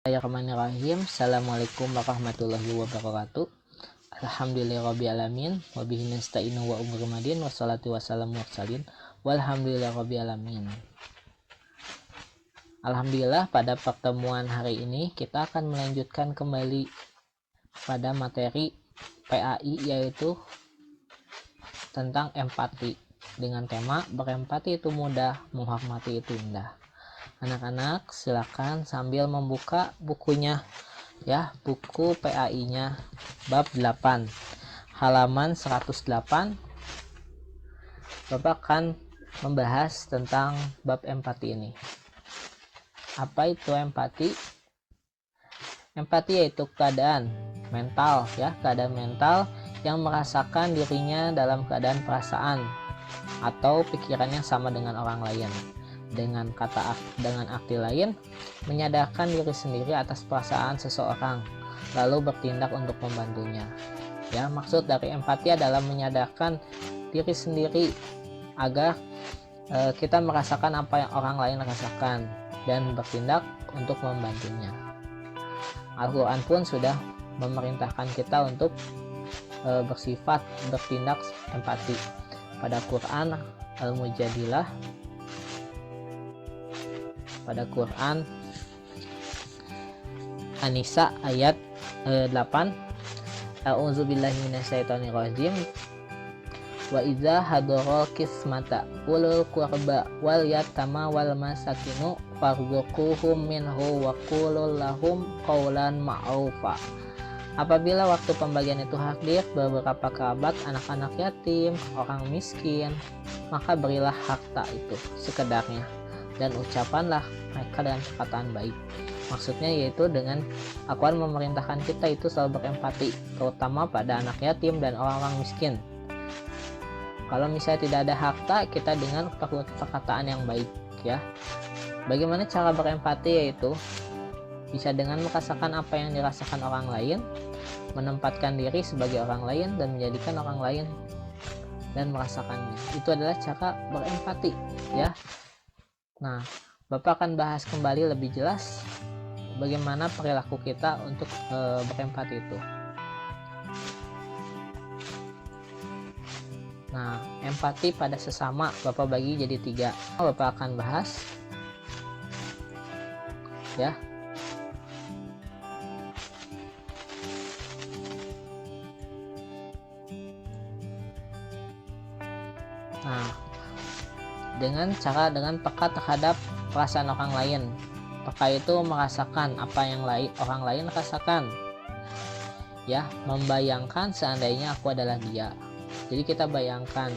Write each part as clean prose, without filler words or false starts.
Bismillahirrahmanirrahim. Assalamualaikum warahmatullahi wabarakatuh. Alhamdulillahirrabbilalamin. Wabihi nasta'inu wa umur madin. Wassalatu wassalamu wassalin. Walhamdulillahirrabbilalamin. Alhamdulillah, pada pertemuan hari ini kita akan melanjutkan kembali pada materi PAI, yaitu tentang empati dengan tema berempati itu mudah, menghormati itu indah. Anak-anak silakan sambil membuka bukunya ya, buku PAI-nya bab 8 halaman 108. Bapak akan membahas tentang bab empati ini. Apa itu empati? Empati yaitu keadaan mental ya, keadaan mental yang merasakan dirinya dalam keadaan perasaan atau pikiran yang sama dengan orang lain. Dengan arti lain, menyadarkan diri sendiri atas perasaan seseorang lalu bertindak untuk membantunya. Ya, maksud dari empati adalah menyadarkan diri sendiri agar kita merasakan apa yang orang lain rasakan dan bertindak untuk membantunya. Al-Quran pun sudah memerintahkan kita untuk bersifat bertindak empati. Pada Quran Al-Mujadilah, pada Quran An-Nisa ayat 8, A'udzubillahi minasyaitonirrajim. Wa idza hadara qismata ulul qurba wal yatama wal masakinu farzuquhum minhu wa qulul lahum qawlan ma'rufa. Apabila waktu pembagian itu hadir beberapa kerabat, anak-anak yatim, orang miskin, maka berilah harta itu sekedarnya dan ucapanlah mereka dengan perkataan baik. Maksudnya yaitu dengan Al-Quran memerintahkan kita itu selalu berempati, terutama pada anak yatim dan orang-orang miskin. Kalau misalnya tidak ada harta, kita dengan perkataan yang baik ya. Bagaimana cara berempati? Yaitu bisa dengan merasakan apa yang dirasakan orang lain, menempatkan diri sebagai orang lain dan menjadikan orang lain dan merasakannya. Itu adalah cara berempati ya. Nah, Bapak akan bahas kembali lebih jelas bagaimana perilaku kita untuk berempati itu. Nah, empati pada sesama Bapak bagi jadi 3. Bapak akan bahas ya. Nah, dengan peka terhadap perasaan orang lain. Peka itu merasakan apa yang orang lain rasakan. Ya, membayangkan seandainya aku adalah dia. Jadi kita bayangkan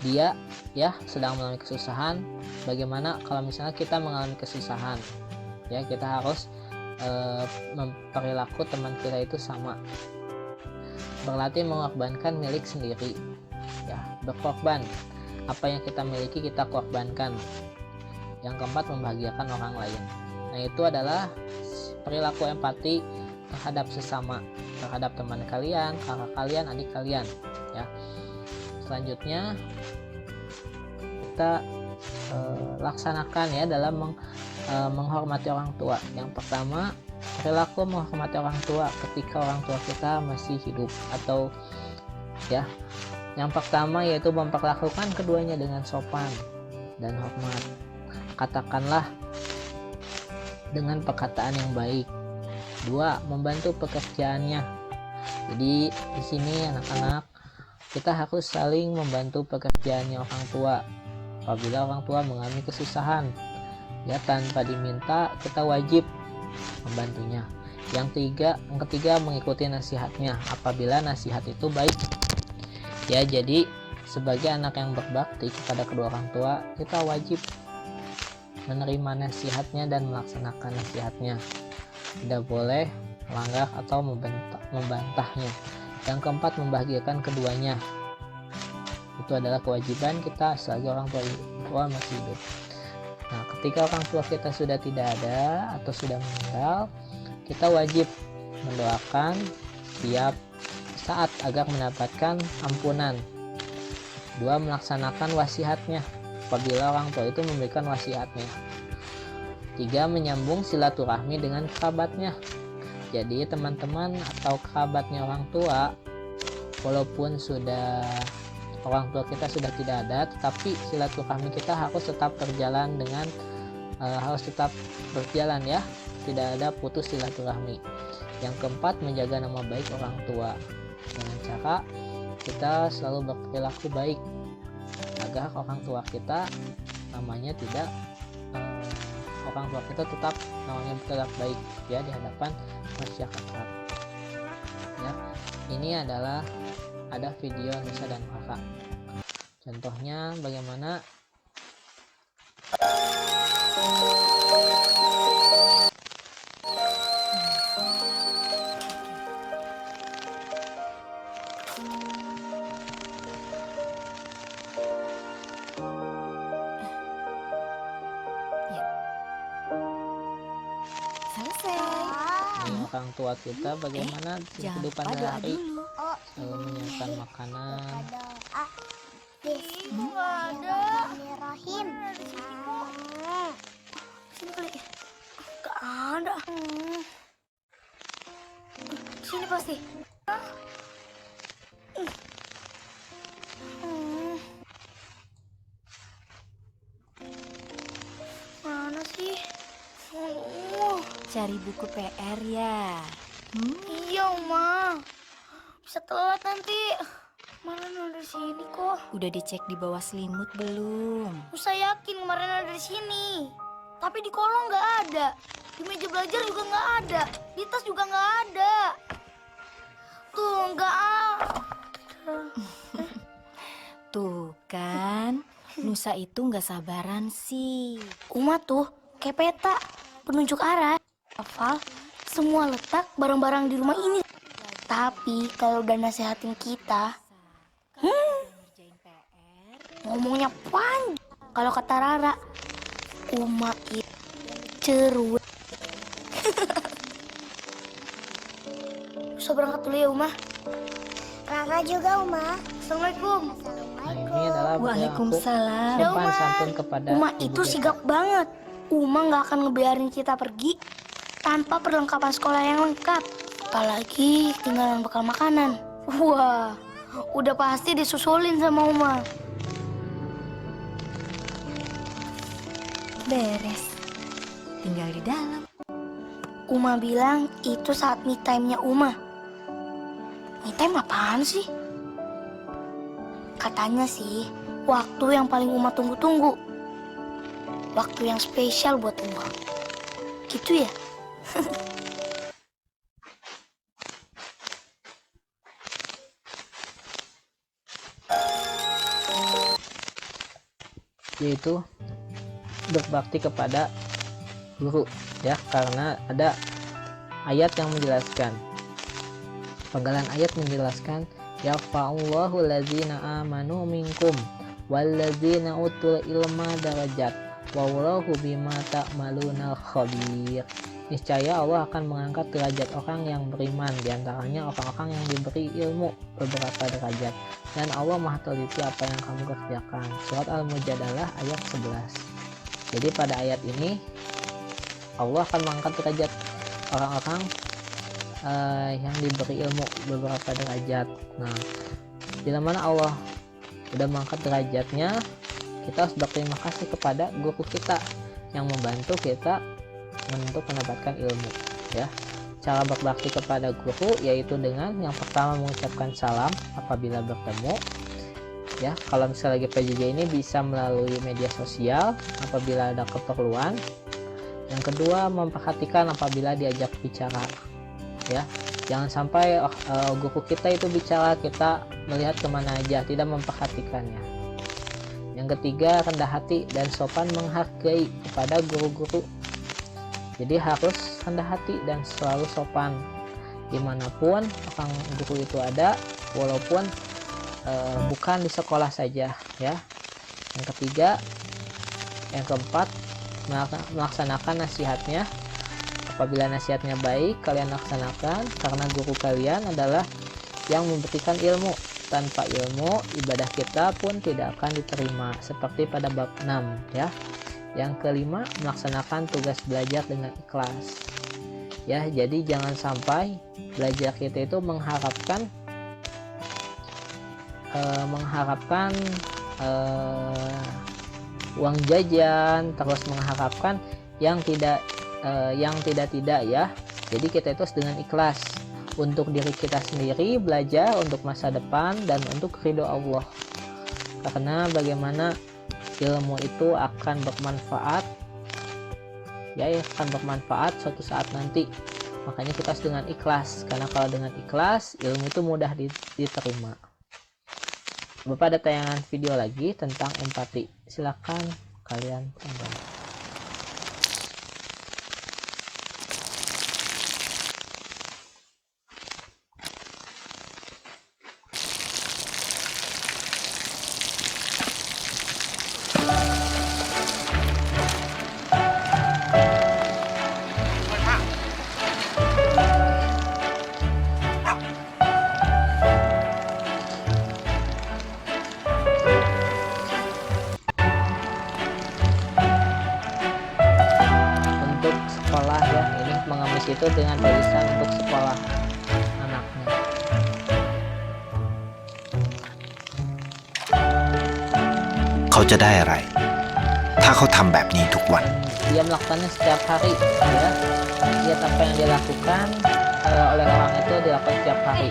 dia ya sedang mengalami kesusahan. Bagaimana kalau misalnya kita mengalami kesusahan? Ya, kita harus memperilaku teman kita itu sama. Berlatih mengorbankan milik sendiri. Ya, berkorban. Apa yang kita miliki kita korbankan. Yang keempat, membahagiakan orang lain. Nah, itu adalah perilaku empati terhadap sesama, terhadap teman kalian, kakak kalian, adik kalian ya. Selanjutnya kita laksanakan ya dalam menghormati orang tua. Yang pertama, perilaku menghormati orang tua ketika orang tua kita masih hidup atau ya. Yang pertama yaitu memperlakukan keduanya dengan sopan dan hormat. Katakanlah dengan perkataan yang baik. 2. Membantu pekerjaannya. Jadi di sini anak-anak kita harus saling membantu pekerjaannya orang tua. Apabila orang tua mengalami kesusahan, ya tanpa diminta kita wajib membantunya. Yang ketiga mengikuti nasihatnya apabila nasihat itu baik. Ya, jadi sebagai anak yang berbakti kepada kedua orang tua, kita wajib menerima nasihatnya dan melaksanakan nasihatnya. Tidak boleh melanggar atau membantahnya. Yang keempat, membahagiakan keduanya. Itu adalah kewajiban kita sebagai orang tua masih hidup. Nah, ketika orang tua kita sudah tidak ada atau sudah meninggal, kita wajib mendoakan setiap saat agar mendapatkan ampunan. 2. Melaksanakan wasiatnya apabila orang tua itu memberikan wasiatnya. 3. Menyambung silaturahmi dengan kerabatnya. Jadi teman-teman atau kerabatnya orang tua, walaupun sudah orang tua kita sudah tidak ada, tetapi silaturahmi kita harus tetap berjalan dengan harus tetap berjalan ya, tidak ada putus silaturahmi. Yang keempat, menjaga nama baik orang tua dengan cara kita selalu berperilaku baik agar orang tua kita namanya tidak orang tua kita tetap namanya bertindak baik ya di hadapan masyarakat ya. Ini adalah ada video Nusa dan Kakak, contohnya bagaimana orang tua kita bagaimana kehidupan sehari, selalu menyiapkan makanan. Bismillahirrahmanirrahim. Sini kali. Gak ada. Sini pasti. Mana sih? Cari buku PR ya? Iya, Oma. Bisa telat nanti. Mana ada di sini kok? Udah dicek di bawah selimut belum? Saya yakin kemarin ada di sini. Tapi di kolong nggak ada. Di meja belajar juga nggak ada. Di tas juga nggak ada. Tuh, nggak ada. Tuh kan, Nusa itu nggak sabaran sih. Uma tuh kayak peta, penunjuk arah. Hafal semua letak barang-barang di rumah ini. Tapi kalau udah nasehatin kita, ngomongnya panjang. Kalau kata Rara, Uma itu cerewet. Bisa berangkat dulu ya, Uma. Rara juga, Uma. Assalamualaikum. Nah, ini adalah Waalaikumsalam. sopan santun kepada Uma ibu itu kita. sigap banget. Uma nggak akan ngebiarin kita pergi tanpa perlengkapan sekolah yang lengkap. Apalagi tinggalan bekal makanan. Wah, udah pasti disusulin sama Uma. Beres. Tinggal di dalam. Uma bilang itu saat me time-nya Uma. Me time apaan sih? Katanya sih, waktu yang paling Uma tunggu-tunggu. Waktu yang spesial buat Uma. Gitu ya? Yaitu berbakti kepada guru ya, karena ada ayat yang menjelaskan, penggalan ayat menjelaskan yarfa'ullahu allazina amanu minkum wallazina utul ilma darajat wallahu bima ta'maluna khabir. Niscaya Allah akan mengangkat derajat orang yang beriman, diantaranya orang-orang yang diberi ilmu beberapa derajat, dan Allah maha teliti apa yang kamu kerjakan. Surat Al-Mujadalah ayat 11. Jadi pada ayat ini Allah akan mengangkat derajat orang-orang yang diberi ilmu beberapa derajat. Nah, bila mana Allah sudah mengangkat derajatnya, kita harus berterima kasih kepada guru kita yang membantu kita untuk mendapatkan ilmu ya. Cara berbakti kepada guru yaitu dengan yang pertama mengucapkan salam apabila bertemu ya. Kalau misalnya lagi PJJ ini bisa melalui media sosial apabila ada keperluan. Yang kedua, memperhatikan apabila diajak bicara ya. Jangan sampai guru kita itu bicara kita melihat kemana aja, tidak memperhatikannya. Yang ketiga, rendah hati dan sopan menghargai kepada guru-guru. Jadi harus rendah hati dan selalu sopan dimanapun orang guru itu ada, walaupun bukan di sekolah saja ya. Yang ketiga, yang keempat, melaksanakan nasihatnya. Apabila nasihatnya baik, kalian laksanakan, karena guru kalian adalah yang memberikan ilmu. Tanpa ilmu, ibadah kita pun tidak akan diterima, seperti pada bab 6 ya. Yang kelima, melaksanakan tugas belajar dengan ikhlas. Ya, jadi jangan sampai belajar kita itu mengharapkan uang jajan, terus mengharapkan yang tidak ya. Jadi kita itu dengan ikhlas untuk diri kita sendiri, belajar untuk masa depan dan untuk ridho Allah. Karena bagaimana ilmu itu akan bermanfaat, ya akan bermanfaat suatu saat nanti. Makanya kita harus dengan ikhlas, karena kalau dengan ikhlas ilmu itu mudah diterima. Bapak ada tayangan video lagi tentang empati, silakan kalian tonton. Sekolah ya, ini mengemis itu dengan tulisan untuk sekolah anaknya.เขาจะได้อะไร ถ้าเขาทำแบบนี้ทุกวัน Dia melakukannya setiap hari ya. Lihat apa yang dilakukan oleh orang itu dilakukan setiap hari.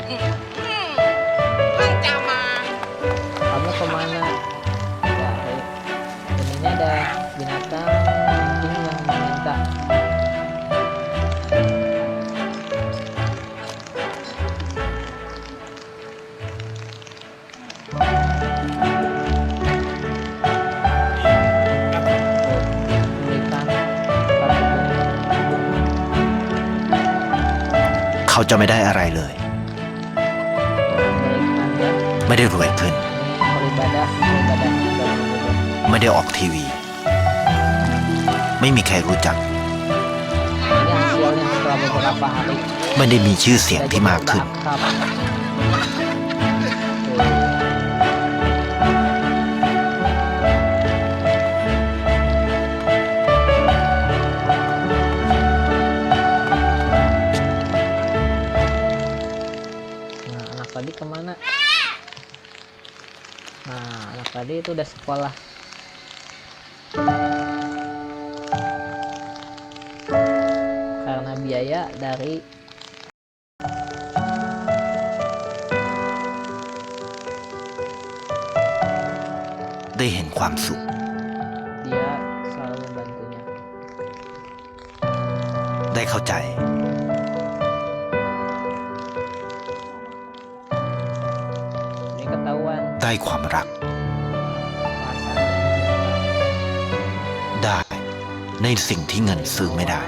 Kamu kemana? Ya, ini ada binatang anjing yang meminta. Berikan เขาจะไม่ได้อะไรเลย berikan ya. ไม่ได้รวยขึ้น Beribadah ไม่ได้ออกทีวี ไม่มีใครรู้จัก ini hasilnya setelah beberapa hari. ไม่ได้มีชื่อเสียงที่มากขึ้น Nah, anak tadi kemana? Nah, anak tadi itu udah sekolah. Karena biaya dariได้เห็นความสุข dia selalu membantunya. ได้เข้าใจ Ini ketahuan ได้ความรัก perasaan dan cinta. ได้ในสิ่งที่เงินซื้อไม่ได้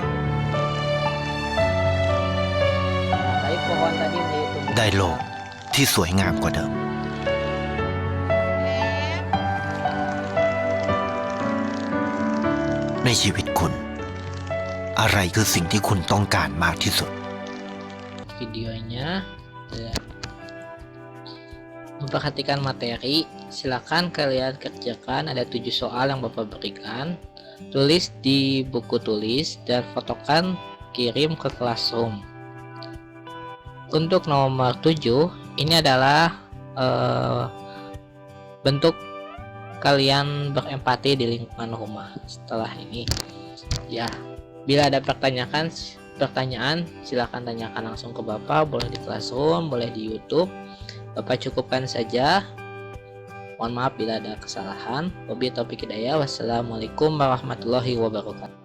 Nah, tadi pohon tadi ditumbuhkan. ได้โลกที่สวยงามกว่าเดิม ในชีวิตคุณ อะไรคือสิ่งที่คุณต้องการมากที่สุด Videonya ya. Memperhatikan materi, silakan kalian kerjakan. Ada 7 soal yang Bapak berikan. Tulis di buku tulis dan fotokan, kirim ke Classroom. Untuk nomor 7, ini adalah bentuk kalian berempati di lingkungan rumah. Setelah ini ya, bila ada pertanyaan silakan tanyakan langsung ke Bapak, boleh di Classroom, boleh di YouTube. Bapak cukupkan saja. Mohon maaf bila ada kesalahan. Wabillahi taufiq hidayah. Wassalamualaikum warahmatullahi wabarakatuh.